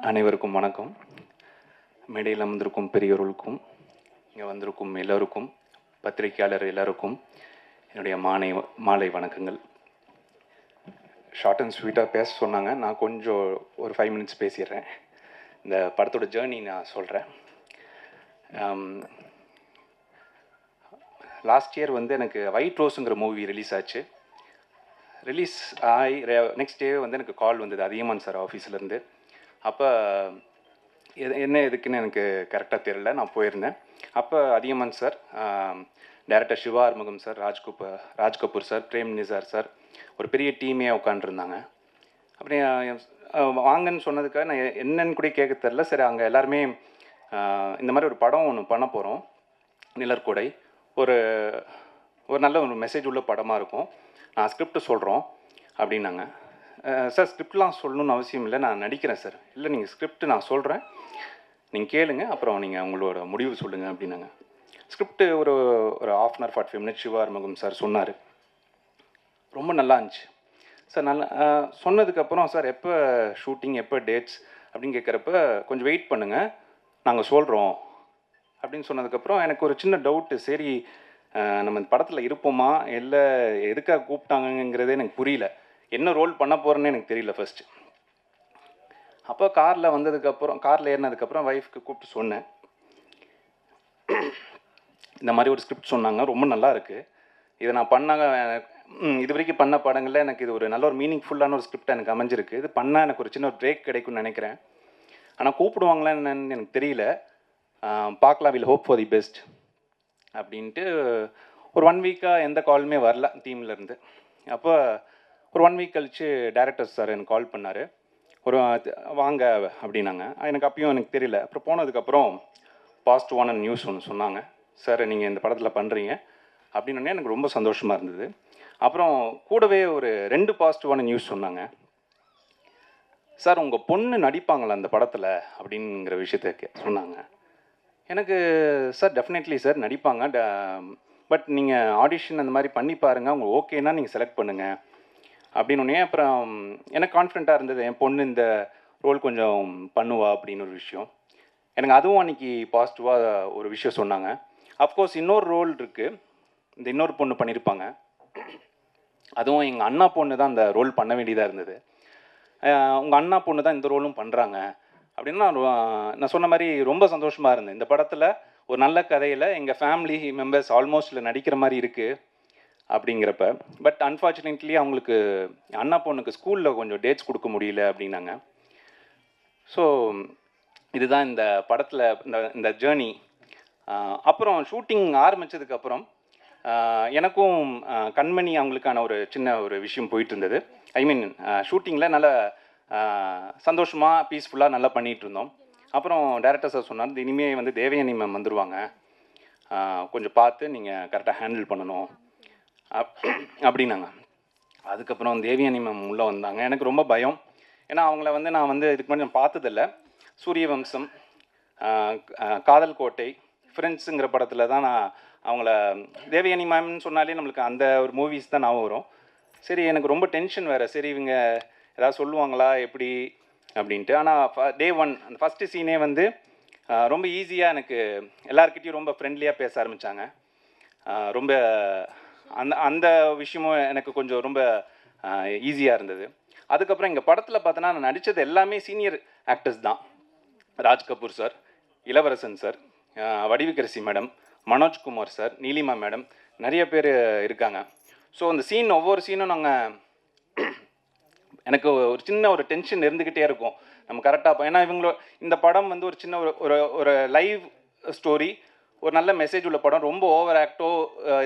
அனைவருக்கும் வணக்கம். மேடையில் அமர்ந்திருக்கும் பெரியோர்களுக்கும் இங்கே வந்திருக்கும் எல்லோருக்கும் பத்திரிகையாளர் எல்லாருக்கும் என்னுடைய மாலை வணக்கங்கள். ஷார்ட் அண்ட் ஸ்வீட்டாக பேச சொன்னாங்க. நான் கொஞ்சம் ஒரு 5 மினிட்ஸ் பேசிடுறேன். இந்த படத்தோட ஜேர்னி நான் சொல்கிறேன். லாஸ்ட் இயர் வந்து எனக்கு ஒயிட் ரோஸுங்கிற மூவி ரிலீஸ் ஆச்சு. ரிலீஸ் ஆகி நெக்ஸ்ட் டே வந்து எனக்கு கால் வந்தது அதியமான் சார் ஆஃபீஸ்லேருந்து. அப்போ என்ன எதுக்குன்னு எனக்கு கரெக்டாக தெரியல. நான் போயிருந்தேன். அப்போ Athiyaman sir, director Siva Arumugam sir, Rajkapoor sir, frame Nisar sir, ஒரு பெரிய டீமே உட்காந்துருந்தாங்க. அப்படி வாங்கன்னு சொன்னதுக்காக நான் என்னன்னு கூட கேட்க தெரில. சரி, அங்கே எல்லாருமே இந்த மாதிரி ஒரு படம் ஒன்று பண்ண போகிறோம், நிழற்குடை, ஒரு நல்ல ஒரு மெசேஜ் உள்ள படமாக இருக்கும், நான் ஸ்கிரிப்ட் சொல்கிறோம் அப்படின்னாங்க. சார், ஸ்கிரிப்ட்லாம் சொல்லணும்னு அவசியம் இல்லை, நான் நடிக்கிறேன் சார். இல்லை, நீங்கள் ஸ்கிரிப்ட் நான் சொல்கிறேன், நீங்கள் கேளுங்க, அப்புறம் நீங்கள் உங்களோட முடிவு சொல்லுங்கள் அப்படின்னாங்க. ஸ்கிரிப்ட் ஒரு 1/2 hour 45 minutes Siva Arumugam sir சொன்னார். ரொம்ப நல்லா இருந்துச்சு சார். நல்லா சொன்னதுக்கப்புறம், சார் எப்போ ஷூட்டிங், எப்போ டேட்ஸ் அப்படின்னு கேட்குறப்ப, கொஞ்சம் வெயிட் பண்ணுங்கள், நாங்கள் சொல்கிறோம் அப்படின்னு சொன்னதுக்கப்புறம் எனக்கு ஒரு சின்ன டவுட்டு. சரி, நம்ம இந்த படத்தில் இருப்போமா, இல்லை எதுக்காக கூப்பிட்டாங்கங்கிறதே எனக்கு புரியல. என்ன ரோல் பண்ண போகிறேன்னு எனக்கு தெரியல ஃபஸ்ட்டு. அப்போ காரில் ஏறினதுக்கப்புறம் ஒய்ஃப்க்கு கூப்பிட்டு சொன்னேன், இந்த மாதிரி ஒரு ஸ்கிரிப்ட் சொன்னாங்க, ரொம்ப நல்லா இருக்குது, இதை நான் பண்ணாங்க. இது வரைக்கும் பண்ண படங்களில் எனக்கு இது ஒரு நல்ல ஒரு மீனிங்ஃபுல்லான ஒரு ஸ்கிரிப்ட் எனக்கு அமைஞ்சிருக்கு. இது பண்ணால் எனக்கு ஒரு சின்ன ஒரு பிரேக் கிடைக்கும்னு நினைக்கிறேன். ஆனால் கூப்பிடுவாங்களா என்னன்னு எனக்கு தெரியல, பார்க்கலாம், will hope for the best அப்படின்ட்டு. ஒரு 1 வீக்காக எந்த காலுமே வரல டீம்லேருந்து. அப்போ ஒரு 1 வீக் கழித்து டைரக்டர் சார் எனக்கு கால் பண்ணார். வாங்க அப்படின்னாங்க. எனக்கு அப்பயும் எனக்கு தெரியல. அப்புறம் போனதுக்கப்புறம் பாசிட்டிவான நியூஸ் ஒன்று சொன்னாங்க. சார், நீங்கள் இந்த படத்தில் பண்ணுறீங்க அப்படின்னே எனக்கு ரொம்ப சந்தோஷமாக இருந்தது. அப்புறம் கூடவே ஒரு 2 பாசிட்டிவான நியூஸ் சொன்னாங்க. சார், உங்கள் பொண்ணு நடிப்பாங்களா அந்த படத்தில் அப்படிங்கிற விஷயத்த சொன்னாங்க. எனக்கு, சார் டெஃபினெட்லி சார் நடிப்பாங்க, பட் நீங்கள் ஆடிஷன் அந்த மாதிரி பண்ணி பாருங்கள், அவங்க ஓகேன்னா நீங்கள் செலக்ட் பண்ணுங்கள் அப்படின்னே. அப்புறம் எனக்கு கான்ஃபிடென்ட்டாக இருந்தது, என் பொண்ணு இந்த ரோல் கொஞ்சம் பண்ணுவா அப்படின்னு ஒரு விஷயம். எனக்கு அதுவும் அன்றைக்கி பாசிட்டிவாக ஒரு விஷயம் சொன்னாங்க. அஃப்கோர்ஸ் இன்னொரு ரோல் இருக்குது, இந்த இன்னொரு பொண்ணு பண்ணியிருப்பாங்க, அதுவும் எங்கள் அண்ணா பொண்ணு தான் அந்த ரோல் பண்ண வேண்டியதாக இருந்தது. உங்கள் அண்ணா பொண்ணு தான் இந்த ரோலும் பண்ணுறாங்க அப்படின்னா நான் சொன்ன மாதிரி ரொம்ப சந்தோஷமாக இருந்தேன். இந்த படத்தில் ஒரு நல்ல கதையில் எங்கள் ஃபேமிலி மெம்பர்ஸ் ஆல்மோஸ்ட்டில் நடிக்கிற மாதிரி இருக்குது அப்படிங்கிறப்ப. பட் அன்ஃபார்ச்சுனேட்லி அவங்களுக்கு அண்ணா பொண்ணுக்கு ஸ்கூலில் கொஞ்சம் டேட்ஸ் கொடுக்க முடியல அப்படின்னாங்க. ஸோ இதுதான் இந்த படத்தில் இந்த ஜேர்னி. அப்புறம் ஷூட்டிங் ஆரம்பித்ததுக்கப்புறம் எனக்கும் கண்மணி அவங்களுக்கான ஒரு சின்ன ஒரு விஷயம் போயிட்டு இருந்தது. ஐ மீன், ஷூட்டிங்கில் நல்ல சந்தோஷமாக பீஸ்ஃபுல்லாக நல்லா பண்ணிகிட்டு இருந்தோம். அப்புறம் டைரக்டர் சார் சொன்னார், இனிமேல் வந்து தேவயானி மேம் வந்துடுவாங்க, கொஞ்சம் பார்த்து நீங்கள் கரெக்டாக ஹேண்டில் பண்ணணும் அப்படின்னாங்க. அதுக்கப்புறம் தேவயானி மேம் உள்ளே வந்தாங்க. எனக்கு ரொம்ப பயம், ஏன்னா அவங்கள வந்து நான் வந்து இதுக்கு முன்னாடி நான் பார்த்ததில்ல. சூரியவம்சம், காதல் கோட்டை, ஃப்ரெண்ட்ஸுங்கிற படத்தில் தான் நான் அவங்கள, தேவயானி மேம்னு சொன்னாலே நம்மளுக்கு அந்த ஒரு மூவிஸ் தான் ஞாபகம் வரும். சரி, எனக்கு ரொம்ப டென்ஷன் வேறு. சரி, இவங்க ஏதாவது சொல்லுவாங்களா எப்படி அப்படின்ட்டு. ஆனால் டே 1 அந்த ஃபஸ்ட்டு சீனே வந்து ரொம்ப ஈஸியாக எனக்கு எல்லாருக்கிட்டையும் ரொம்ப ஃப்ரெண்ட்லியாக பேச ஆரம்பித்தாங்க. ரொம்ப அந்த விஷயமும் எனக்கு கொஞ்சம் ரொம்ப ஈஸியாக இருந்தது. அதுக்கப்புறம் எங்கள் படத்தில் பார்த்தோன்னா நான் நடித்தது எல்லாமே சீனியர் ஆக்டர்ஸ் தான். ராஜ்கபூர் சார், இளவரசன் sir, Vadivukkarasi madam, Manojkumar sir, Neelima madam, நிறைய பேர் இருக்காங்க. ஸோ அந்த சீன், ஒவ்வொரு சீனும் எனக்கு ஒரு சின்ன ஒரு டென்ஷன் இருந்துக்கிட்டே இருக்கும், நம்ம கரெக்டாக. ஏன்னா இந்த படம் வந்து ஒரு சின்ன ஒரு லைவ் ஸ்டோரி, ஒரு நல்ல மெசேஜ் உள்ள படம். ரொம்ப ஓவர் ஆக்டோ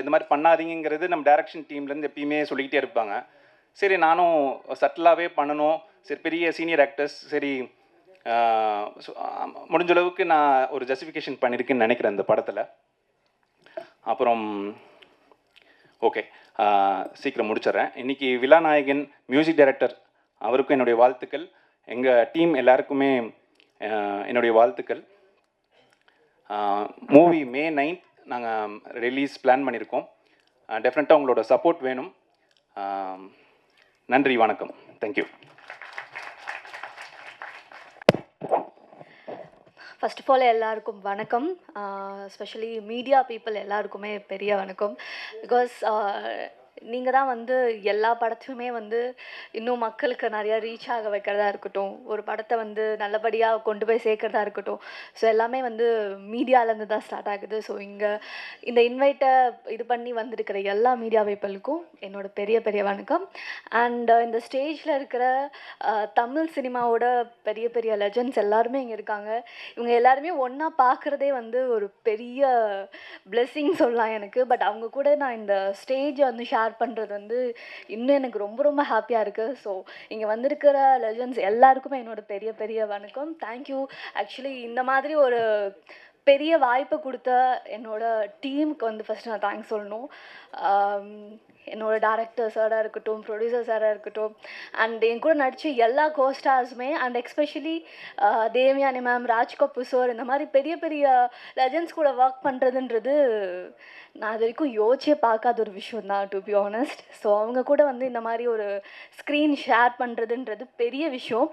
இந்த மாதிரி பண்ணாதீங்கிறது நம்ம டைரக்ஷன் டீம்லேருந்து எப்பயுமே சொல்லிக்கிட்டே இருப்பாங்க. சரி, நானும் சட்டிலாகவே பண்ணணும். சரி, பெரிய சீனியர் ஆக்டர்ஸ், சரி முடிஞ்ச அளவுக்கு நான் ஒரு ஜஸ்டிஃபிகேஷன் பண்ணியிருக்கேன்னு நினைக்கிறேன் இந்த படத்தில். அப்புறம் ஓகே, சீக்கிரம் முடிச்சிட்றேன். இன்றைக்கி விழாநாயகன் மியூசிக் டைரக்டர் அவருக்கும் என்னுடைய வாழ்த்துக்கள். எங்கள் டீம் எல்லாருக்குமே என்னுடைய வாழ்த்துக்கள். மூவி May 9th நாங்கள் ரிலீஸ் பிளான் பண்ணியிருக்கோம். டெஃபினட்டாக உங்களோட சப்போர்ட் வேணும். நன்றி, வணக்கம், தேங்க்யூ. ஃபர்ஸ்ட் ஆஃப் ஆல் எல்லாருக்கும் வணக்கம். ஸ்பெஷலி மீடியா பீப்புள் எல்லாருக்குமே பெரிய வணக்கம். பிகாஸ் நீங்கள் தான் வந்து எல்லா படத்தையுமே வந்து இன்னும் மக்களுக்கு நிறையா ரீச் ஆக வைக்கிறதா இருக்கட்டும், ஒரு படத்தை வந்து நல்லபடியாக கொண்டு போய் சேர்க்கறதா இருக்கட்டும். ஸோ எல்லாமே வந்து மீடியாவிலேருந்து தான் ஸ்டார்ட் ஆகுது. ஸோ இங்கே இந்த இன்வைட்டை இது பண்ணி வந்திருக்கிற எல்லா மீடியா பீப்புளுக்கும் என்னோட பெரிய பெரிய வணக்கம். அண்ட் இந்த ஸ்டேஜில் இருக்கிற தமிழ் சினிமாவோட பெரிய பெரிய லெஜண்ட்ஸ் எல்லாருமே இங்கே இருக்காங்க. இவங்க எல்லாருமே ஒன்றா பார்க்குறதே வந்து ஒரு பெரிய பிளெஸ்ஸிங் சொல்லலாம் எனக்கு. பட் அவங்க கூட நான் இந்த ஸ்டேஜை வந்து ஷேர் பண்ணுறது வந்து இன்னும் எனக்கு ரொம்ப ரொம்ப ஹாப்பியாக இருக்குது. ஸோ இங்கே வந்திருக்கிற லெஜண்ட்ஸ் எல்லாருக்குமே என்னோட பெரிய பெரிய வணக்கம். தேங்க்யூ. ஆக்சுவலி இந்த மாதிரி ஒரு பெரிய வாய்ப்பை கொடுத்த என்னோட டீமுக்கு வந்து ஃபஸ்ட்டு நான் தேங்க்ஸ் சொல்லணும். என்னோட டேரக்டர் சாராக இருக்கட்டும், ப்ரொடியூசர் சாராக இருக்கட்டும், அண்ட் என் கூட நடித்த எல்லா கோஸ்டார்ஸுமே, and especially Devayani ma'am, Raj Kapoor sir, இந்த மாதிரி பெரிய பெரிய லெஜண்ட்ஸ் கூட ஒர்க் பண்ணுறதுன்றது நான் இது வரைக்கும் யோசிச்சே பார்க்காத ஒரு விஷயம் தான், டு பி ஆனஸ்ட். ஸோ அவங்க கூட வந்து இந்த மாதிரி ஒரு ஸ்க்ரீன் ஷேர் பண்ணுறதுன்றது பெரிய விஷயம்.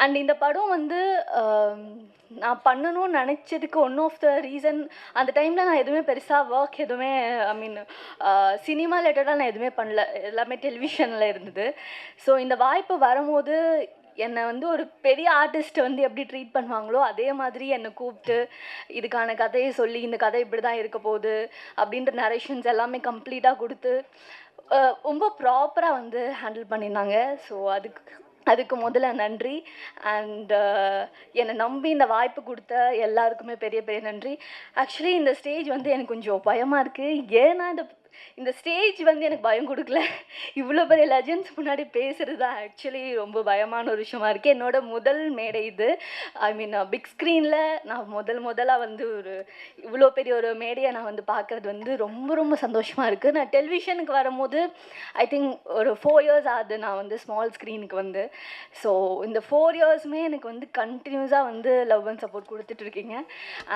அண்ட் இந்த படம் வந்து நான் பண்ணணும்னு நினச்சதுக்கு ஒன் ஆஃப் த ரீசன், அந்த டைமில் நான் எதுவுமே பெருசாக ஒர்க் எதுவுமே சினிமா ரிலேட்டடாக நான் எதுவுமே பண்ணல, எல்லாமே டெலிவிஷனில் இருந்தது. ஸோ இந்த வாய்ப்பு வரும்போது என்னை வந்து ஒரு பெரிய ஆர்டிஸ்ட்டை வந்து எப்படி ட்ரீட் பண்ணுவாங்களோ அதே மாதிரி என்னை கூப்பிட்டு இதுக்கான கதையை சொல்லி, இந்த கதை இப்படி தான் இருக்க போகுது அப்படின்ற நரேஷன்ஸ் எல்லாமே கம்ப்ளீட்டாக கொடுத்து ரொம்ப ப்ராப்பராக வந்து ஹேண்டில் பண்ணியிருந்தாங்க. ஸோ அதுக்கு முதல்ல நன்றி. அண்ட் என்னை நம்பி இந்த வாய்ப்பு கொடுத்த எல்லாருக்குமே பெரிய பெரிய நன்றி. ஆக்சுவலி இந்த ஸ்டேஜ் வந்து எனக்கு கொஞ்சம் பயமாக இருக்குது. ஏன்னா இந்த ஸ்டேஜ் வந்து எனக்கு பயம் கொடுக்கல, இவ்வளோ பெரிய லெஜண்ட்ஸ் முன்னாடி பேசுகிறது தான் ஆக்சுவலி ரொம்ப பயமான ஒரு விஷயமா இருக்குது. என்னோட முதல் மேடை இது. ஐ மீன் பிக் ஸ்க்ரீனில் நான் முதலாக வந்து ஒரு இவ்வளோ பெரிய ஒரு மேடையை நான் வந்து பார்க்குறது வந்து ரொம்ப ரொம்ப சந்தோஷமாக இருக்குது. நான் டெலிவிஷனுக்கு வரும்போது ஐ திங்க் ஒரு 4 years ஆகுது நான் வந்து ஸ்மால் ஸ்க்ரீனுக்கு வந்து. ஸோ இந்த 4 yearsமே எனக்கு வந்து கண்டினியூஸாக வந்து லவ் அண்ட் சப்போர்ட் கொடுத்துட்ருக்கீங்க.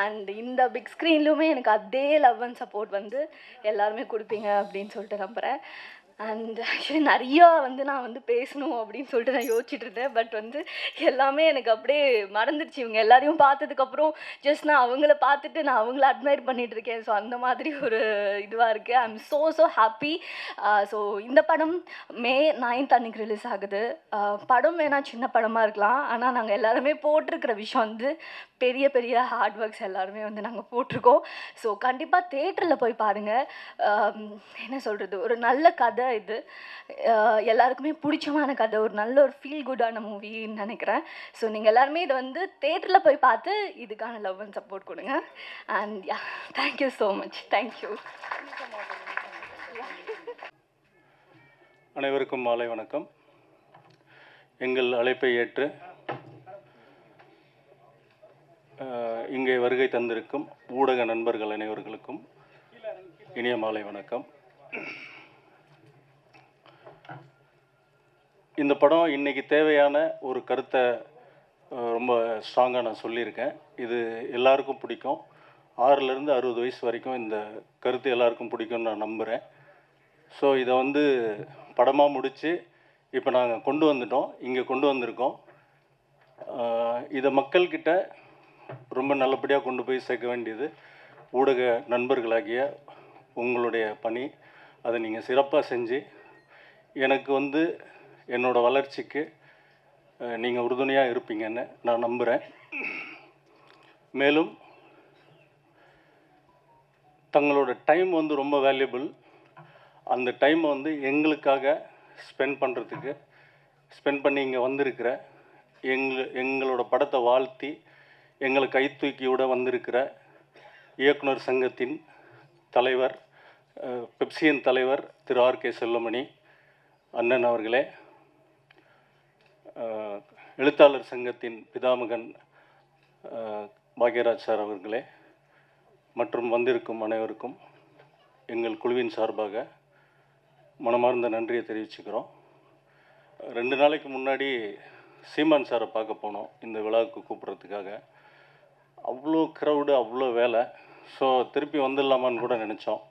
அண்ட் இந்த பிக் ஸ்க்ரீன்லையுமே எனக்கு அதே லவ் அண்ட் சப்போர்ட் வந்து எல்லாருமே கொடுப்பீங்க அப்படின்னு சொல்லிட்டு நம்புகிறேன். அண்ட் ஆக்சுவலி நிறையா வந்து நான் வந்து பேசணும் அப்படின்னு சொல்லிட்டு நான் யோசிச்சுட்டு இருந்தேன். பட் வந்து எல்லாமே எனக்கு அப்படியே மறந்துடுச்சு. இவங்க எல்லாரையும் பார்த்ததுக்கப்புறம் ஜஸ்ட் நான் அவங்கள பார்த்துட்டு நான் அவங்கள அட்மையர் பண்ணிகிட்டு இருக்கேன். ஸோ அந்த மாதிரி ஒரு இதுவாக இருக்குது. I am so happy. So இந்த படம் May 9th அன்றைக்கி ரிலீஸ் ஆகுது. படம் வேணால் சின்ன படமாக இருக்கலாம், ஆனால் நாங்கள் எல்லாருமே போட்டிருக்கிற விஷயம் வந்து பெரிய பெரிய ஹார்ட் ஒர்க்ஸ் எல்லாருமே வந்து நாங்கள் போட்டிருக்கோம். ஸோ கண்டிப்பாக தேட்டரில் போய் பாருங்கள். என்ன சொல்கிறது, ஒரு நல்ல கதை இது, எல்லாருக்குமே பிடிச்சமான கதை, ஒரு நல்ல ஒரு ஃபீல் குட்டான மூவின்னு நினைக்கிறேன். ஸோ நீங்கள் எல்லாருமே இதை வந்து தேட்டரில் போய் பார்த்து இதுக்கான லவ் அண்ட் சப்போர்ட் கொடுங்க. And yeah, thank you so much. Thank you. அனைவருக்கும் மாலை வணக்கம். எங்கள் அழைப்பை ஏற்று இங்கே வருகை தந்திருக்கும் ஊடக நண்பர்கள் அனைவர்களுக்கும் இனிய மாலை வணக்கம். இந்த படம் இன்றைக்கி தேவையான ஒரு கருத்தை ரொம்ப ஸ்ட்ராங்காக நான் சொல்லியிருக்கேன். இது எல்லாருக்கும் பிடிக்கும். 6லேருந்து 60 வயசு வரைக்கும் இந்த கருத்து எல்லாருக்கும் பிடிக்கும்னு நான் நம்புகிறேன். ஸோ இதை வந்து படமாக முடித்து இப்போ நாங்கள் கொண்டு வந்துட்டோம், இங்கே கொண்டு வந்திருக்கோம். இதை மக்கள்கிட்ட ரொம்ப நல்லபடியாக கொண்டு போய் சேர்க்க வேண்டியது ஊடக நண்பர்களாகிய உங்களுடைய பணி. அதை நீங்கள் சிறப்பாக செஞ்சு எனக்கு வந்து என்னோடய வளர்ச்சிக்கு நீங்கள் உறுதுணையாக இருப்பீங்கன்னு நான் நம்புகிறேன். மேலும் தங்களோட டைம் வந்து ரொம்ப வேல்யூபிள். அந்த டைமை வந்து எங்களுக்காக ஸ்பெண்ட் பண்ணி இங்கே வந்திருக்கிற எங்களோட படத்தை வாழ்த்தி எங்களை கைத்தூக்கியோட வந்திருக்கிற இயக்குனர் சங்கத்தின் தலைவர், பெப்சியன் தலைவர் திரு R.K. செல்வமணி அண்ணன் அவர்களே, எழுத்தாளர் சங்கத்தின் பிதாமகன் பாக்யராஜ் சார் அவர்களே, மற்றும் வந்திருக்கும் அனைவருக்கும் எங்கள் குழுவின் சார்பாக மனமார்ந்த நன்றியை தெரிவிச்சுக்கிறோம். 2 நாளைக்கு முன்னாடி சீமான் சாரை பார்க்க போனோம் இந்த விழாவுக்கு கூப்பிட்றதுக்காக. அவ்வளோ க்ரௌடு, அவ்வளோ வேலை. ஸோ திருப்பி வந்துடலாமான்னு கூட நினச்சோம்.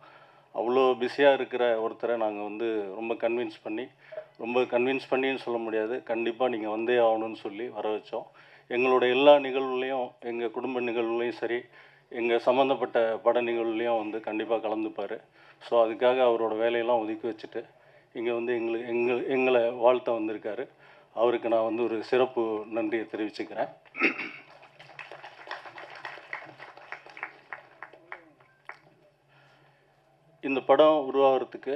அவ்வளோ பிஸியாக இருக்கிற ஒருத்தரை நாங்கள் வந்து ரொம்ப கன்வின்ஸ் பண்ணின்னு சொல்ல முடியாது, கண்டிப்பாக நீங்கள் வந்தே ஆகணும்னு சொல்லி வர வச்சோம். எங்களோட எல்லா நிகழ்வுலையும், எங்கள் குடும்ப நிகழ்வுலையும் சரி, எங்கள் சம்மந்தப்பட்ட பட நிகழ்வுலையும் வந்து கண்டிப்பாக கலந்துப்பார். ஸோ அதுக்காக அவரோட வேலையெல்லாம் ஒதுக்கி வச்சுட்டு இங்கே வந்து எங்களை வாழ்த்த வந்திருக்காரு. அவருக்கு நான் வந்து ஒரு சிறப்பு நன்றியை தெரிவிச்சுக்கிறேன். இந்த படம் உருவாகிறதுக்கு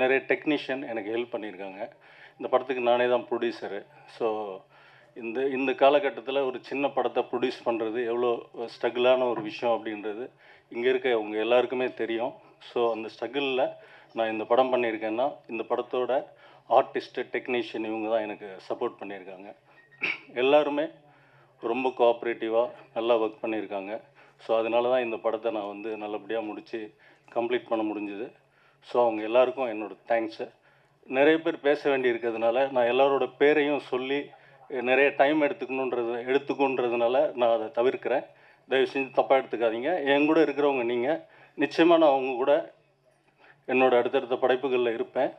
நிறைய டெக்னீஷியன் எனக்கு ஹெல்ப் பண்ணியிருக்காங்க. இந்த படத்துக்கு நானே தான் ப்ரொடியூசரு. ஸோ இந்த காலகட்டத்தில் ஒரு சின்ன படத்தை ப்ரொடியூஸ் பண்ணுறது எவ்வளோ ஸ்ட்ரகிளான ஒரு விஷயம் அப்படின்றது இங்கே இருக்க அவங்க எல்லாருக்குமே தெரியும். ஸோ அந்த ஸ்ட்ரகிளில் நான் இந்த படம் பண்ணியிருக்கேன்னா, இந்த படத்தோட ஆர்டிஸ்ட்டு, டெக்னீஷியன் இவங்க தான் எனக்கு சப்போர்ட் பண்ணியிருக்காங்க. எல்லாருமே ரொம்ப கோஆப்ரேட்டிவாக நல்லா ஒர்க் பண்ணியிருக்காங்க. ஸோ அதனால தான் இந்த படத்தை நான் வந்து நல்லபடியாக முடித்து கம்ப்ளீட் பண்ண முடிஞ்சுது. ஸோ அவங்க எல்லாருக்கும் என்னோடய தேங்க்ஸு. நிறைய பேர் பேச வேண்டி இருக்கிறதுனால நான் எல்லாரோட பேரையும் சொல்லி நிறைய டைம் எடுத்துக்குன்றதுனால நான் அதை தவிர்க்கிறேன். தயவு செஞ்சு தப்பாக எடுத்துக்காதீங்க. என் கூட இருக்கிறவங்க நீங்கள். நிச்சயமாக நான் அவங்க கூட என்னோடய அடுத்தடுத்த படைப்புகளில் இருப்பேன்.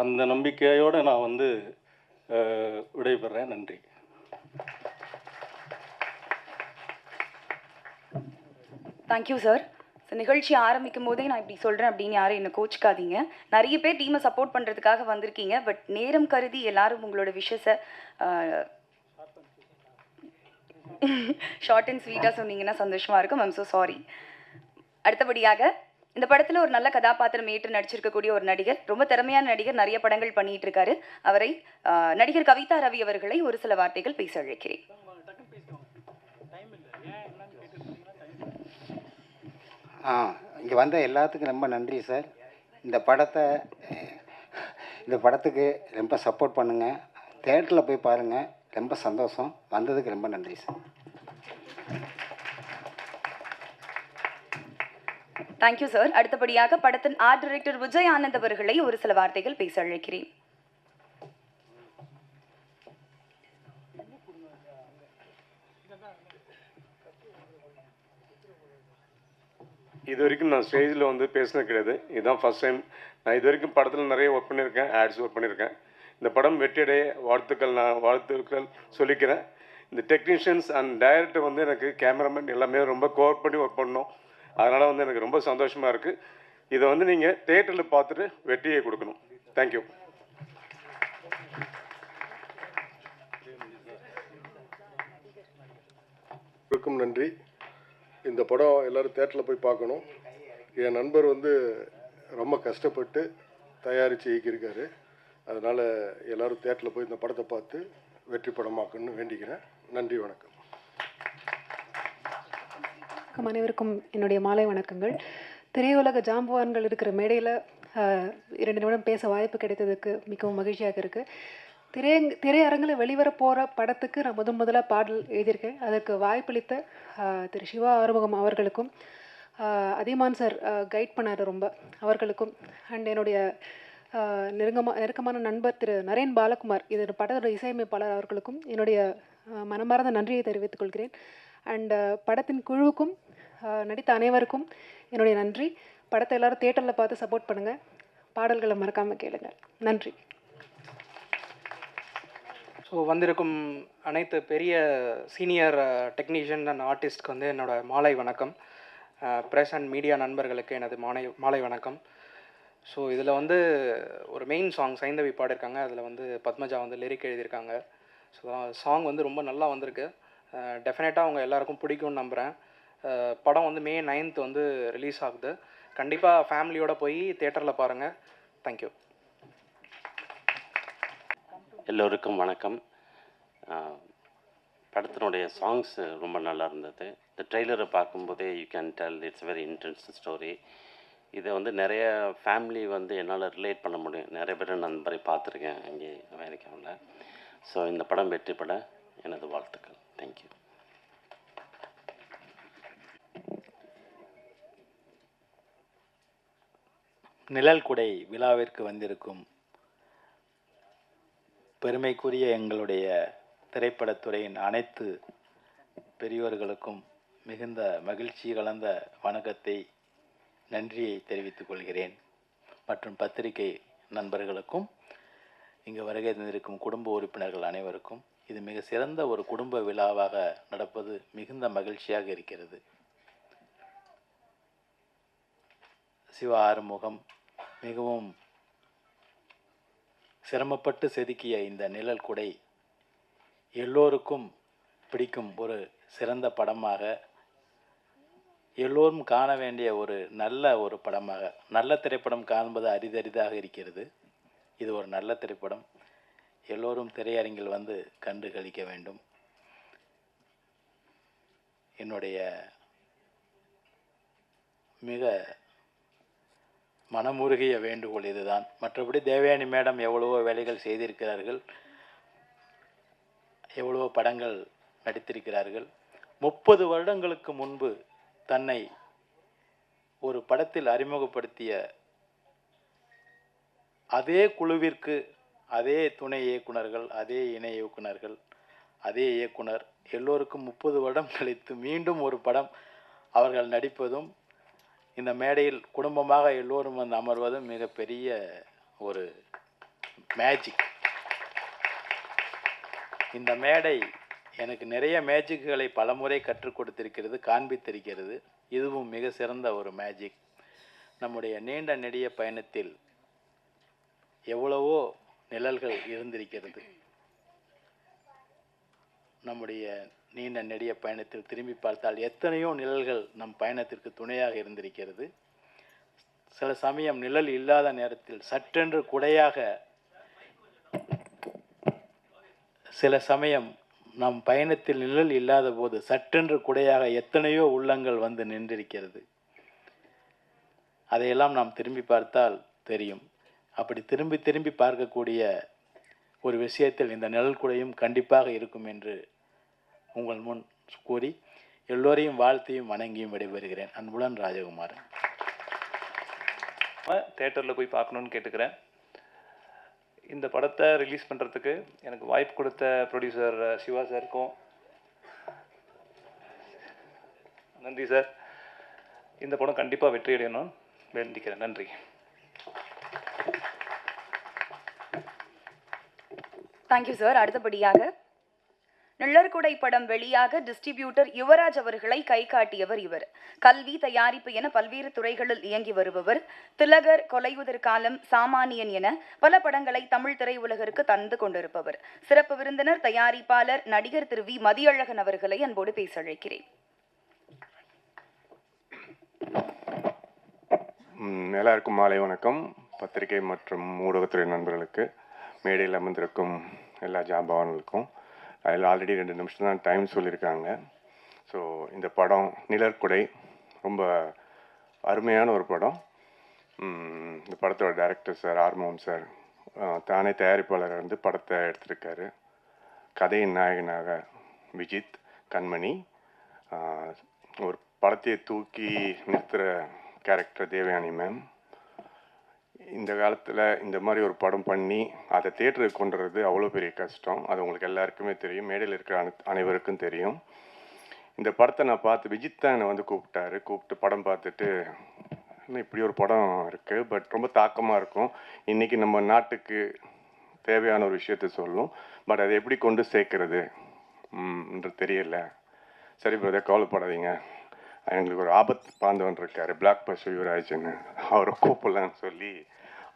அந்த நம்பிக்கையோடு நான் வந்து விடைபெறேன். நன்றி. Thank you sir. ஸோ நிகழ்ச்சி ஆரம்பிக்கும் போதே நான் இப்படி சொல்கிறேன் அப்படின்னு யாரும் என்னை கோச்சிக்காதீங்க. நிறைய பேர் டீமை சப்போர்ட் பண்ணுறதுக்காக வந்திருக்கீங்க. பட் நேரம் கருதி எல்லாரும் உங்களோட விஷஸை ஷார்ட் அண்ட் ஸ்வீட்டாக சொன்னீங்கன்னா சந்தோஷமாக இருக்கும். I'm so sorry. அடுத்தபடியாக இந்த படத்தில் ஒரு நல்ல கதாபாத்திரம் ஏற்று நடிச்சிருக்கக்கூடிய ஒரு நடிகர், ரொம்ப திறமையான நடிகர், நிறைய படங்கள் பண்ணிகிட்டு இருக்காரு. அவரை நடிகர் கவிதா ரவி அவர்களை ஒரு சில வார்த்தைகள் பேச அழைக்கிறேன். இங்கே வந்த எல்லாத்துக்கும் ரொம்ப நன்றி சார். இந்த படத்துக்கு ரொம்ப சப்போர்ட் பண்ணுங்கள். தேட்டரில் போய் பாருங்கள். ரொம்ப சந்தோஷம். வந்ததுக்கு ரொம்ப நன்றி சார். Thank you sir. அடுத்தபடியாக படத்தின் ஆர்ட் டைரக்டர் விஜய் ஆனந்த் அவர்களை ஒரு சில வார்த்தைகள் பேச அழைக்கிறேன். இது வரைக்கும் நான் ஸ்டேஜில் வந்து பேசினது கிடையாது. இதுதான் ஃபஸ்ட் டைம். நான் இது வரைக்கும் படத்தில் நிறைய ஒர்க் பண்ணியிருக்கேன், ஆட்ஸ் ஒர்க் பண்ணியிருக்கேன். இந்த படம் வெற்றியடைய வாழ்த்துக்கள் சொல்லிக்கிறேன். இந்த டெக்னீஷியன்ஸ் அண்ட் டைரக்டர் வந்து எனக்கு கேமராமேன் எல்லாமே ரொம்ப கோஆப்ரேட் பண்ணி ஒர்க் பண்ணோம். அதனால் வந்து எனக்கு ரொம்ப சந்தோஷமாக இருக்குது. இதை வந்து நீங்கள் தியேட்டரில் பார்த்துட்டு வெற்றியை கொடுக்கணும். தேங்க்யூ. நன்றி. இந்த படம் எல்லோரும் தேட்டரில் போய் பார்க்கணும். என் நண்பர் வந்து ரொம்ப கஷ்டப்பட்டு தயாரித்து இயக்கியிருக்காரு. அதனால் எல்லோரும் தேட்டரில் போய் இந்த படத்தை பார்த்து வெற்றி படமாக்கணும்னு வேண்டிக்கிறேன். நன்றி, வணக்கம். அனைவருக்கும் என்னுடைய மாலை வணக்கங்கள். திரையுலக ஜாம்பவான்கள் இருக்கிற மேடையில் 2 நிமிடம் பேச வாய்ப்பு கிடைத்ததுக்கு மிகவும் மகிழ்ச்சியாக இருக்குது. திரையரங்கில் வெளிவர போகிற படத்துக்கு நான் முதலாக பாடல் எழுதியிருக்கேன். அதற்கு வாய்ப்பளித்த திரு சிவா ஆறுமுகம் அவர்களுக்கும், அதியமான் சார் கைட் பண்ணார் ரொம்ப, அவர்களுக்கும், அண்ட் என்னுடைய நெருக்கமான நண்பர் திரு நரேன் பாலகுமார், இது படத்தோட இசையமைப்பாளர், அவர்களுக்கும் என்னுடைய மனமார்ந்த நன்றியை தெரிவித்துக் கொள்கிறேன். அண்ட் படத்தின் குழுவுக்கும் நடித்த அனைவருக்கும் என்னுடைய நன்றி. படத்தை எல்லோரும் தியேட்டரில் பார்த்து சப்போர்ட் பண்ணுங்கள். பாடல்களை மறக்காமல் கேளுங்கள். நன்றி. ஸோ வந்திருக்கும் அனைத்து பெரிய சீனியர் டெக்னீஷியன் அண்ட் ஆர்டிஸ்ட்க்கு வந்து என்னோடய மாலை வணக்கம். ப்ரெஸ் அண்ட் மீடியா நண்பர்களுக்கு எனது மாலை வணக்கம். ஸோ இதில் வந்து ஒரு மெயின் சாங் சைந்தவி பாடியிருக்காங்க. அதில் வந்து பத்மஜா வந்து லிரிக் எழுதியிருக்காங்க. ஸோ சாங் வந்து ரொம்ப நல்லா வந்திருக்கு. டெஃபினட்டாக அவங்க எல்லாருக்கும் பிடிக்கும்னு நம்புகிறேன். படம் வந்து May 9th வந்து ரிலீஸ் ஆகுது. கண்டிப்பாக ஃபேமிலியோடு போய் தியேட்டரில் பாருங்கள். தேங்க்யூ. எல்லோருக்கும் வணக்கம். படத்தினுடைய சாங்ஸ் ரொம்ப நல்லா இருந்தது. இந்த ட்ரெய்லரை பார்க்கும்போதே you can tell it's very intense story. இதை வந்து நிறைய ஃபேமிலி வந்து என்னால் ரிலேட் பண்ண முடியும். நிறைய பேர் நான் அந்த மாதிரி பார்த்துருக்கேன் இங்கே அமெரிக்காவில். ஸோ இந்த படம் வெற்றி பெற எனது வாழ்த்துக்கள். தேங்க்யூ. நிழல்குடை விழாவிற்கு வந்திருக்கும் பெருமைக்குரிய எங்களுடைய திரைப்படத்துறையின் அனைத்து பெரியோர்களுக்கும் மிகுந்த மகிழ்ச்சி கலந்த வணக்கத்தை, நன்றியை தெரிவித்துக் கொள்கிறேன். மற்றும் பத்திரிகை நண்பர்களுக்கும் இங்கு வருகை தந்திருக்கும் குடும்ப உறுப்பினர்கள் அனைவருக்கும் இது மிக சிறந்த ஒரு குடும்ப விழாவாக நடப்பது மிகுந்த மகிழ்ச்சியாக இருக்கிறது. சிவா ஆறுமுகம் மிகவும் சிரமப்பட்டு செதுக்கிய இந்த நிழல் குடை எல்லோருக்கும் பிடிக்கும் ஒரு சிறந்த படமாக, எல்லோரும் காண வேண்டிய ஒரு நல்ல ஒரு படமாக, நல்ல திரைப்படம் காண்பது அரிதரிதாக இருக்கிறது. இது ஒரு நல்ல திரைப்படம். எல்லோரும் திரையரங்கில் வந்து கண்டு களிக்க வேண்டும். என்னுடைய மிக மனமுருகிய வேண்டுகோள் இதுதான். மற்றபடி தேவயானி மேடம் எவ்வளவோ வேலைகள் செய்திருக்கிறார்கள், எவ்வளவோ படங்கள் நடித்திருக்கிறார்கள். 30 வருடங்களுக்கு முன்பு தன்னை ஒரு படத்தில் அறிமுகப்படுத்திய அதே குழுவிற்கு அதே துணை இயக்குனர்கள், அதே இணை இயக்குனர்கள், அதே இயக்குனர் எல்லோருக்கும் 30 வருடம் கழித்து மீண்டும் ஒரு படம் அவர்கள் நடிப்பதும், இந்த மேடையில் குடும்பமாக எல்லோரும் வந்து அமர்வதும் மிகப்பெரிய ஒரு மேஜிக். இந்த மேடை எனக்கு நிறைய மேஜிக்குகளை பலமுறை கற்றுக் கொடுத்திருக்கிறது, காண்பித்திருக்கிறது. இதுவும் மிக சிறந்த ஒரு மேஜிக். நம்முடைய நீண்ட நெடிய பயணத்தில் எவ்வளவோ நிழல்கள் இருந்திருக்கிறது. நம்முடைய நீண்ட நெடிய பயணத்தில் திரும்பி பார்த்தால் எத்தனையோ நிழல்கள் நம் பயணத்திற்கு துணையாக இருந்திருக்கிறது. சில சமயம் நிழல் இல்லாத நேரத்தில் சற்றென்று குடையாக, சில சமயம் நம் பயணத்தில் நிழல் இல்லாத போது சற்றென்று குடையாக எத்தனையோ உள்ளங்கள் வந்து நின்றிருக்கிறது. அதையெல்லாம் நாம் திரும்பி பார்த்தால் தெரியும். அப்படி திரும்பி திரும்பி பார்க்கக்கூடிய ஒரு விஷயத்தில் இந்த நிழல் குடையும் கண்டிப்பாக இருக்கும் என்று உங்கள் முன் கூறி எல்லோரையும் வாழ்த்தியும் வணங்கியும் விடைபெறுகிறேன். அன்புடன் ராஜகுமாரன். தேட்டரில் போய் பார்க்கணுன்னு கேட்டுக்கிறேன். இந்த படத்தை ரிலீஸ் பண்ணுறதுக்கு எனக்கு வாய்ப்பு கொடுத்த ப்ரொடியூசர் சிவா சாருக்கும் நன்றி சார். இந்த படம் கண்டிப்பாக வெற்றி அடையணும்னு வேண்டிக்கிறேன். நன்றி. Thank you sir. அடுத்தபடியாக நிழற்குடை படம் வெளியாக டிஸ்ட்ரிபியூட்டர் யுவராஜ் அவர்களை கை காட்டியவர் இவர். கல்வி, தயாரிப்பு என பல்வேறு துறைகளில் இயங்கி வருபவர். திலகர், கொலையுதிர் காலம், சாமானியன் என பல படங்களை தமிழ் திரையுலகிற்கு தந்து கொண்டிருப்பவர். சிறப்பு விருந்தினர் தயாரிப்பாளர் நடிகர் திரு வி மதியழகன் அவர்களை அன்போடு பேச அழைக்கிறேன். எல்லாருக்கும் மாலை வணக்கம். பத்திரிகை மற்றும் ஊடகத்துறை நண்பர்களுக்கு, மேடையில் அமர்ந்திருக்கும் எல்லா ஜாம்பவான்களுக்கும். அதில் ஆல்ரெடி 2 நிமிஷம் தான் டைம் சொல்லியிருக்காங்க. ஸோ இந்த படம் நிழற்குடை ரொம்ப அருமையான ஒரு படம். இந்த படத்தோட டைரக்டர் சார் ஆர்மோகன் சார் தானே தயாரிப்பாளர் வந்து படத்தை எடுத்திருக்காரு. கதையின் நாயகனாக விஜித் கண்மணி, ஒரு படத்தையே தூக்கி நிறுத்துகிற கேரக்டர் தேவயானி மேம். இந்த காலத்தில் இந்த மாதிரி ஒரு படம் பண்ணி அதை தியேட்டருக்கு கொண்டு வரது அவ்வளோ பெரிய கஷ்டம். அது உங்களுக்கு எல்லாருக்குமே தெரியும், மேடையில் இருக்கிற அனைவருக்கும் தெரியும். இந்த படத்தை நான் பார்த்து விஜித் தான் என்னை வந்து கூப்பிட்டு படம் பார்த்துட்டு, இன்னும் இப்படி ஒரு படம் இருக்குது, பட் ரொம்ப தாக்கமாக இருக்கும், இன்றைக்கி நம்ம நாட்டுக்கு தேவையான ஒரு விஷயத்த சொல்லும், பட் அதை எப்படி கொண்டு சேர்க்கறது என்று தெரியல. சரி பிரதர், கவலைப்படாதீங்க, எங்களுக்கு ஒரு ஆபத் பாந்தவன் இருக்கார், பிளாக் பஸ்டர் யுவராஜ்னு, அவரை கூப்பிடலான்னு சொல்லி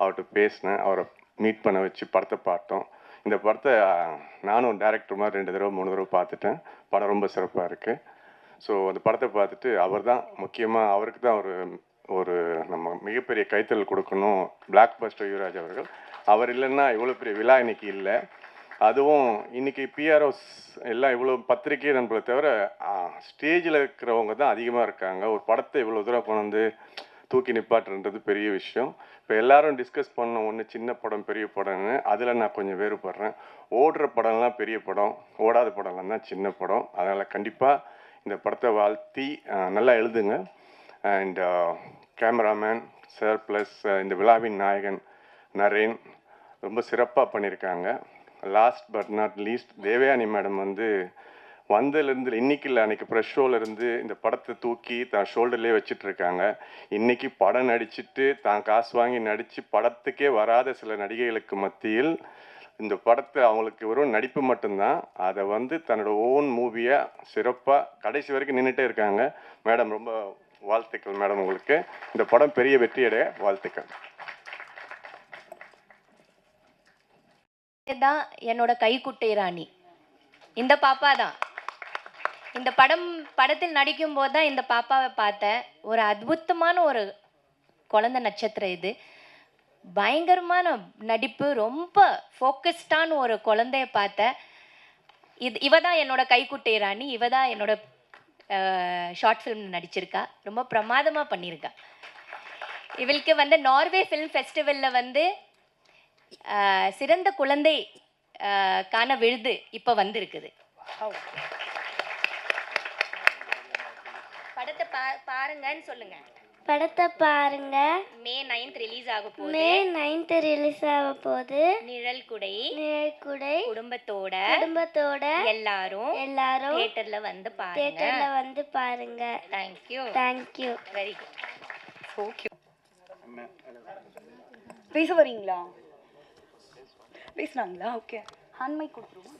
அவர்கிட்ட பேசினேன். அவரை மீட் பண்ண வச்சு படத்தை பார்த்தோம். இந்த படத்தை நானும் டேரக்டர் மாதிரி 2 தடவை 3 தடவை பார்த்துட்டேன். படம் ரொம்ப சிறப்பாக இருக்குது. ஸோ அந்த படத்தை பார்த்துட்டு அவர் தான் முக்கியமாக, அவருக்கு தான் ஒரு நம்ம மிகப்பெரிய கைத்தல் கொடுக்கணும், பிளாக் பஸ்டர் யுவராஜ் அவர்கள். அவர் இல்லைன்னா இவ்வளோ பெரிய விழா இன்னைக்கு இல்லை. அதுவும் இன்றைக்கி பிஆர்ஓஸ் எல்லாம் இவ்வளோ பத்திரிகை நண்பர்களை தவிர ஸ்டேஜில் இருக்கிறவங்க தான் அதிகமாக இருக்காங்க. ஒரு படத்தை இவ்வளோ தூரம் கொண்டு வந்து தூக்கி நிப்பாட்டுன்றது பெரிய விஷயம். இப்போ எல்லாரும் டிஸ்கஸ் பண்ண ஒன்று சின்ன படம் பெரிய படம்னு, அதில் நான் கொஞ்சம் வேறுபடுறேன். ஓடுற படம்லாம் பெரிய படம், ஓடாத படம்லாம் தான் சின்ன படம். அதனால் கண்டிப்பாக இந்த படத்தை வாழ்த்தி நல்லா எழுதுங்க. அண்ட் கேமராமேன் சார் ப்ளஸ் இந்த விழாவின் நாயகன் நரேன் ரொம்ப சிறப்பாக பண்ணியிருக்காங்க. Last but not least Devayani madam வந்து வந்ததுலேருந்து இன்றைக்கி இல்லை, அன்றைக்கி ப்ரெஷ் ஷோலேருந்து இந்த படத்தை தூக்கி தான் ஷோல்டர்லேயே வச்சிட்ருக்காங்க. இன்றைக்கி படம் நடிச்சுட்டு தான் காசு வாங்கி நடித்து படத்துக்கே வராத சில நடிகைகளுக்கு மத்தியில் இந்த படத்தை அவங்களுக்கு வெறும் நடிப்பு மட்டும்தான், அதை வந்து தன்னோட ஓன் மூவியாக சிறப்பாக கடைசி வரைக்கும் நின்றுட்டே இருக்காங்க. மேடம் ரொம்ப வாழ்த்துக்கள் மேடம், உங்களுக்கு இந்த படம் பெரிய வெற்றியடைய வாழ்த்துக்கள். தான் என்னோட கைக்குட்டை ராணி, இந்த பாப்பா தான். இந்த படத்தில் நடிக்கும் போது தான் இந்த பாப்பாவை பார்த்தேன். ஒரு அற்புதமான ஒரு குழந்தை நட்சத்திரம் இது. பயங்கரமான நடிப்பு, ரொம்ப ஃபோக்கஸ்டான ஒரு குழந்தைய பார்த்தேன். இவ தான் என்னோட கைக்குட்டை ராணி. இவ தான் என்னோட ஷார்ட் ஃபிலிம் நடிச்சிருக்கா. ரொம்ப பிரமாதமாக பண்ணியிருக்கா. இவளுக்கு வந்து நார்வே ஃபிலிம் ஃபெஸ்டிவலில் வந்து சிறந்த குழந்தை காண விருது இப்போ வந்திருக்குது. படத்தை பாருங்கன்னு சொல்லுங்க. படத்தை பாருங்க. மே 9th ரிலீஸ் ஆக போகுது. மே 9th ரிலீஸ் ஆக போகுது. நிழல் குடை குடும்பத்தோட எல்லாரும் தியேட்டர்ல வந்து பாருங்க. தேங்க்யூ. Very good. ஓகே. பேச வரீங்களா? பேசுனாங்களா? ஓகே, ஹேண்ட் மைக் கொடுத்துருவோம்.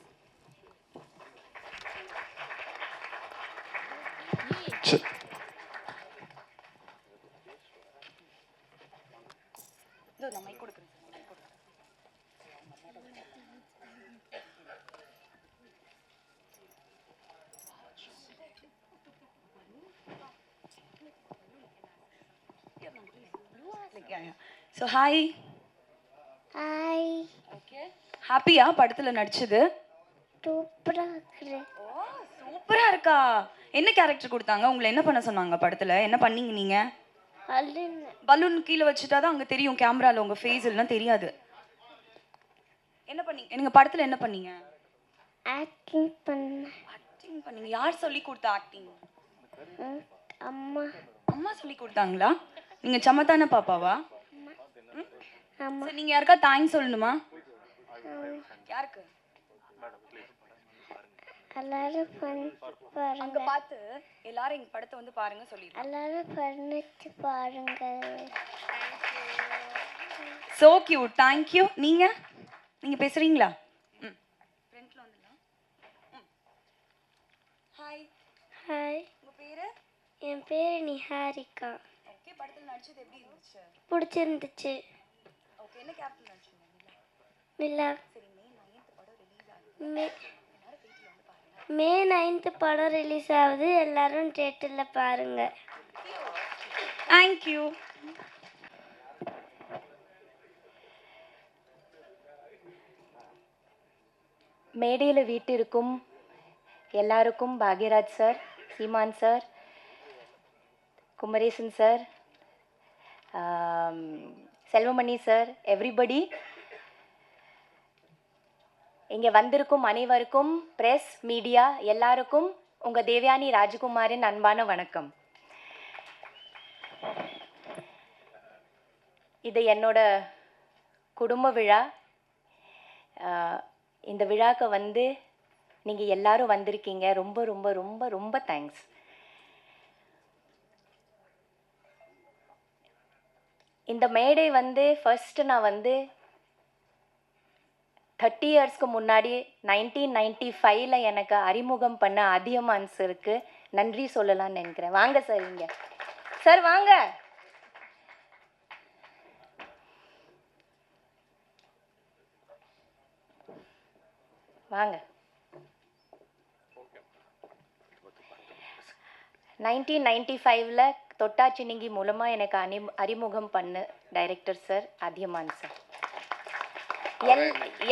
நான் மைக் கொடுக்குறேன். So hi. ஓகே. ஹாப்பியா படத்தில் நடிச்சது? சூப்பரா இருக்கா. என்ன கேரக்டர் கொடுத்தாங்க? உங்களை என்ன பண்ண சொன்னாங்க படத்தில்? என்ன பண்ணீங்க நீங்கள்? பலூன் கீழே வச்சுட்டா தான் அங்கே தெரியும் கேமராவில் உங்கள் ஃபேஸ், இல்லைன்னா தெரியாது. என்ன பண்ணீங்க நீங்கள் படத்தில்? என்ன பண்ணீங்க? ஆக்டிங் பண்ணீங்க. யார் சொல்லி கொடுத்தா ஆக்டிங்? அம்மா. அம்மா சொல்லி கொடுத்தாங்களா? நீங்கள் சமத்தான பாப்பாவா? சரி, நீங்கள் யாருக்கா தேங்க்ஸ் சொல்லணுமா? யாருக்கு? எல்லாரும் அங்கே பார்த்து எல்லாரும் எங்கள் படத்தை வந்து பாருங்க சொல்லிடுங்க. எல்லாரும் பாருங்க. So cute. தேங்க்யூ. நீங்கள் பேசுகிறீங்களா? ம், ஃப்ரெண்ட்ல வந்துடலாம். ஹாய். உங்கள் பேர்? என் பேர் நிஹாரிகா. ஓகே, படத்தில் நடிச்சது எப்படி இருந்துச்சு? பிடிச்சிருந்துச்சு. ஓகே, என்ன கேரக்டர் நடிச்சீங்க? நிலா. சரி, மே 9th படம் ரிலீஸ் ஆகுது. எல்லாரும் தியேட்டரில் பாருங்க. தேங்க்யூ. மேடையில் வீட்டிற்கும் எல்லாருக்கும் Bhagyaraj sir, Seeman sir, Kumaresan sir, Selvamani sir, everybody, இங்கே வந்திருக்கும் அனைவருக்கும், ப்ரெஸ் மீடியா எல்லாருக்கும் உங்கள் தேவயானி ராஜகுமாரின் அன்பான வணக்கம். இது என்னோட குடும்ப விழா. இந்த விழாக்கு வந்து நீங்கள் எல்லாரும் வந்திருக்கீங்க. ரொம்ப ரொம்ப ரொம்ப ரொம்ப தேங்க்ஸ். இந்த மேடை வந்து ஃபர்ஸ்ட் நான் வந்து 30 இயர்ஸ்க்கு முன்னாடி 1995 எனக்கு அறிமுகம் பண்ண அதியமான் சருக்கு நன்றி சொல்லலாம்னு நினைக்கிறேன். வாங்க சார், இங்கே சார் வாங்க. வாங்க. 1995 தொட்டாச்சினிங்கி மூலமாக எனக்கு அறிமுகம் பண்ண டைரக்டர் சார் அதியமான் சார்.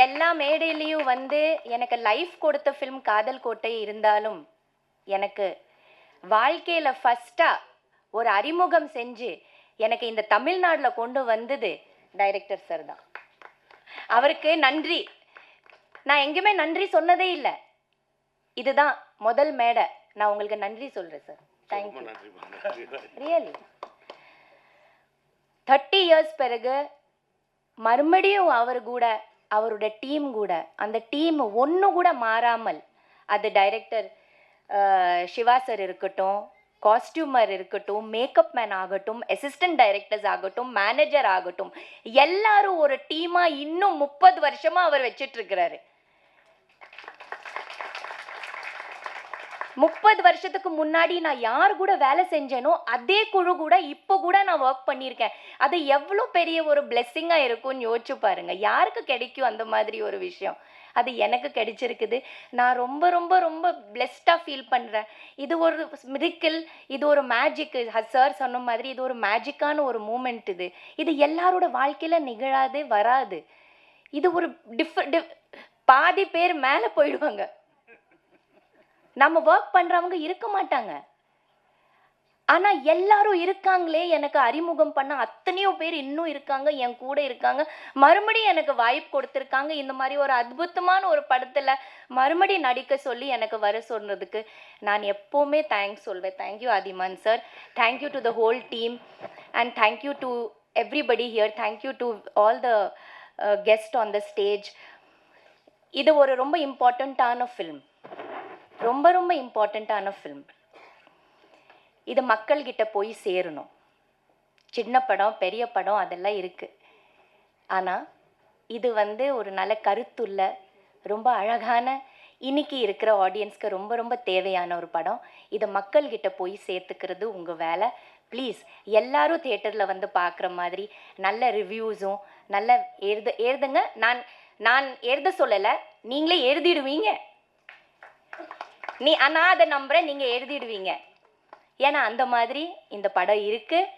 எல்லா மேடையிலையும் வந்து எனக்கு லைஃப் கொடுத்த ஃபிலிம் காதல் கோட்டை இருந்தாலும் எனக்கு வாழ்க்கையில் ஃபஸ்ட்டாக ஒரு அறிமுகம் செஞ்சு எனக்கு இந்த தமிழ்நாட்டில் கொண்டு வந்தது டைரக்டர் சார் தான். அவருக்கு நன்றி. நான் எங்கேயுமே நன்றி சொன்னதே இல்லை. இதுதான் முதல் மேடை. நான் உங்களுக்கு நன்றி சொல்கிறேன் சார். தேங்க்யூ. ரியலி 30 இயர்ஸ் பிறகு மறுபடியும் அவர் கூட, அவரோட டீம் கூட, அந்த டீம் ஒன்று கூட மாறாமல், அது டைரக்டர் சிவா சார் இருக்கட்டும், காஸ்டியூமர் இருக்கட்டும், மேக்கப் மேன் ஆகட்டும், அசிஸ்டன்ட் டைரக்டர்ஸ் ஆகட்டும், மேனேஜர் ஆகட்டும், எல்லாரும் ஒரு டீமா இன்னும் 30 வருஷமா அவர் வச்சிட்டு இருக்கிறாரு. 30 வருஷத்துக்கு முன்னாடி நான் யார் கூட வேலை செஞ்சேனோ அதே குழு கூட இப்போ கூட நான் ஒர்க் பண்ணியிருக்கேன். அது எவ்வளோ பெரிய ஒரு பிளெஸ்ஸிங்காக இருக்கும்னு யோசிச்சு பாருங்க. யாருக்கு கிடைக்கும் அந்த மாதிரி ஒரு விஷயம்? அது எனக்கு கிடைச்சிருக்குது. நான் ரொம்ப ரொம்ப ரொம்ப பிளெஸ்டாக ஃபீல் பண்ணுறேன். இது ஒரு மிரிக்கிள், இது ஒரு மேஜிக். சார் சொன்ன மாதிரி இது ஒரு மேஜிக்கான ஒரு மூமெண்ட். இது எல்லாரோட வாழ்க்கையில் நிகழாதே வராது. இது ஒரு பாதி பேர் மேலே போயிடுவாங்க, நம்ம ஒர்க் பண்ணுறவங்க இருக்க மாட்டாங்க. ஆனால் எல்லாரும் இருக்காங்களே, எனக்கு அறிமுகம் பண்ண அத்தனையோ பேர் இன்னும் இருக்காங்க, என் கூட இருக்காங்க, மறுபடியும் எனக்கு வாய்ப்பு கொடுத்துருக்காங்க. இந்த மாதிரி ஒரு அற்புதமான ஒரு படத்தில் மறுபடியும் நடிக்க சொல்லி எனக்கு வர சொன்னதுக்கு நான் எப்போவுமே தேங்க்ஸ் சொல்வேன். Thank you Athiman sir, thank you to the whole team, and thank you to everybody here. Thank you to all the guest on the stage. இது ஒரு ரொம்ப இம்பார்ட்டண்ட்டான ஃபில்ம், ரொம்ப ரொம்ப இம்பார்ட்டண்ட்டான ஃபில்ம். இது மக்கள்கிட்ட போய் சேரணும். சின்ன படம், பெரிய படம் அதெல்லாம் இருக்குது. ஆனால் இது ஒரு நல்ல கருத்துள்ள, ரொம்ப அழகான, இன்னைக்கு இருக்கிற ஆடியன்ஸ்க்கு ரொம்ப ரொம்ப தேவையான ஒரு படம். இதை மக்கள்கிட்ட போய் சேர்த்துக்கிறது உங்கள் வேலை. ப்ளீஸ் எல்லாரும் தியேட்டரில் பார்க்குற மாதிரி நல்ல ரிவ்யூஸும் நல்ல எழுதுங்க. நான் எழுத சொல்லலை, நீங்களே எழுதிடுவீங்க. நான் அதை நம்புகிறேன், நீங்கள் எழுதிடுவீங்க. ஏன்னா அந்த மாதிரி இந்த படம் இருக்குது,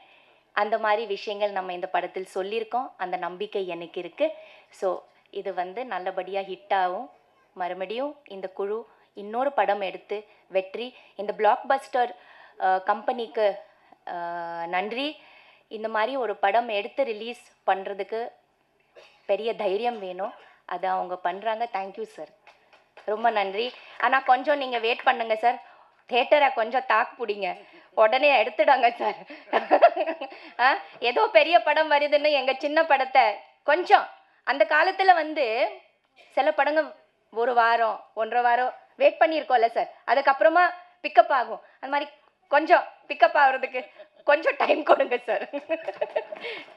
அந்த மாதிரி விஷயங்கள் நம்ம இந்த படத்தில் சொல்லியிருக்கோம். அந்த நம்பிக்கை எனக்கு இருக்குது. ஸோ இது நல்லபடியாக ஹிட்டாகும். மறுபடியும் இந்த குழு இன்னொரு படம் எடுத்து வெற்றி. இந்த பிளாக் பஸ்டர் கம்பெனிக்கு நன்றி. இந்த மாதிரி ஒரு படம் எடுத்து ரிலீஸ் பண்ணுறதுக்கு பெரிய தைரியம் வேணும், அதை அவங்க பண்ணுறாங்க. தேங்க்யூ சார், ரொம்ப நன்றி. ஆனால் கொஞ்சம் நீங்கள் வெயிட் பண்ணுங்க சார், தேட்டரை கொஞ்சம் தாக்கு பிடிங்க, உடனே எடுத்துடாங்க சார். ஏதோ பெரிய படம் வருதுன்னு எங்கள் சின்ன படத்தை கொஞ்சம், அந்த காலத்தில் சில படங்கள் 1 வாரம் 1.5 வாரம் வெயிட் பண்ணியிருக்கோம்ல சார், அதுக்கப்புறமா பிக்கப் ஆகும். அந்த மாதிரி கொஞ்சம் பிக்கப் ஆகிறதுக்கு கொஞ்சம் டைம் கொடுங்க sir.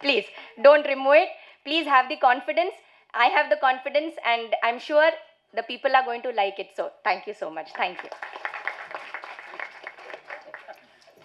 Please don't remove it. Please have the confidence. I have the confidence and I'm sure the people are going to like it. So thank you so much. Thank you.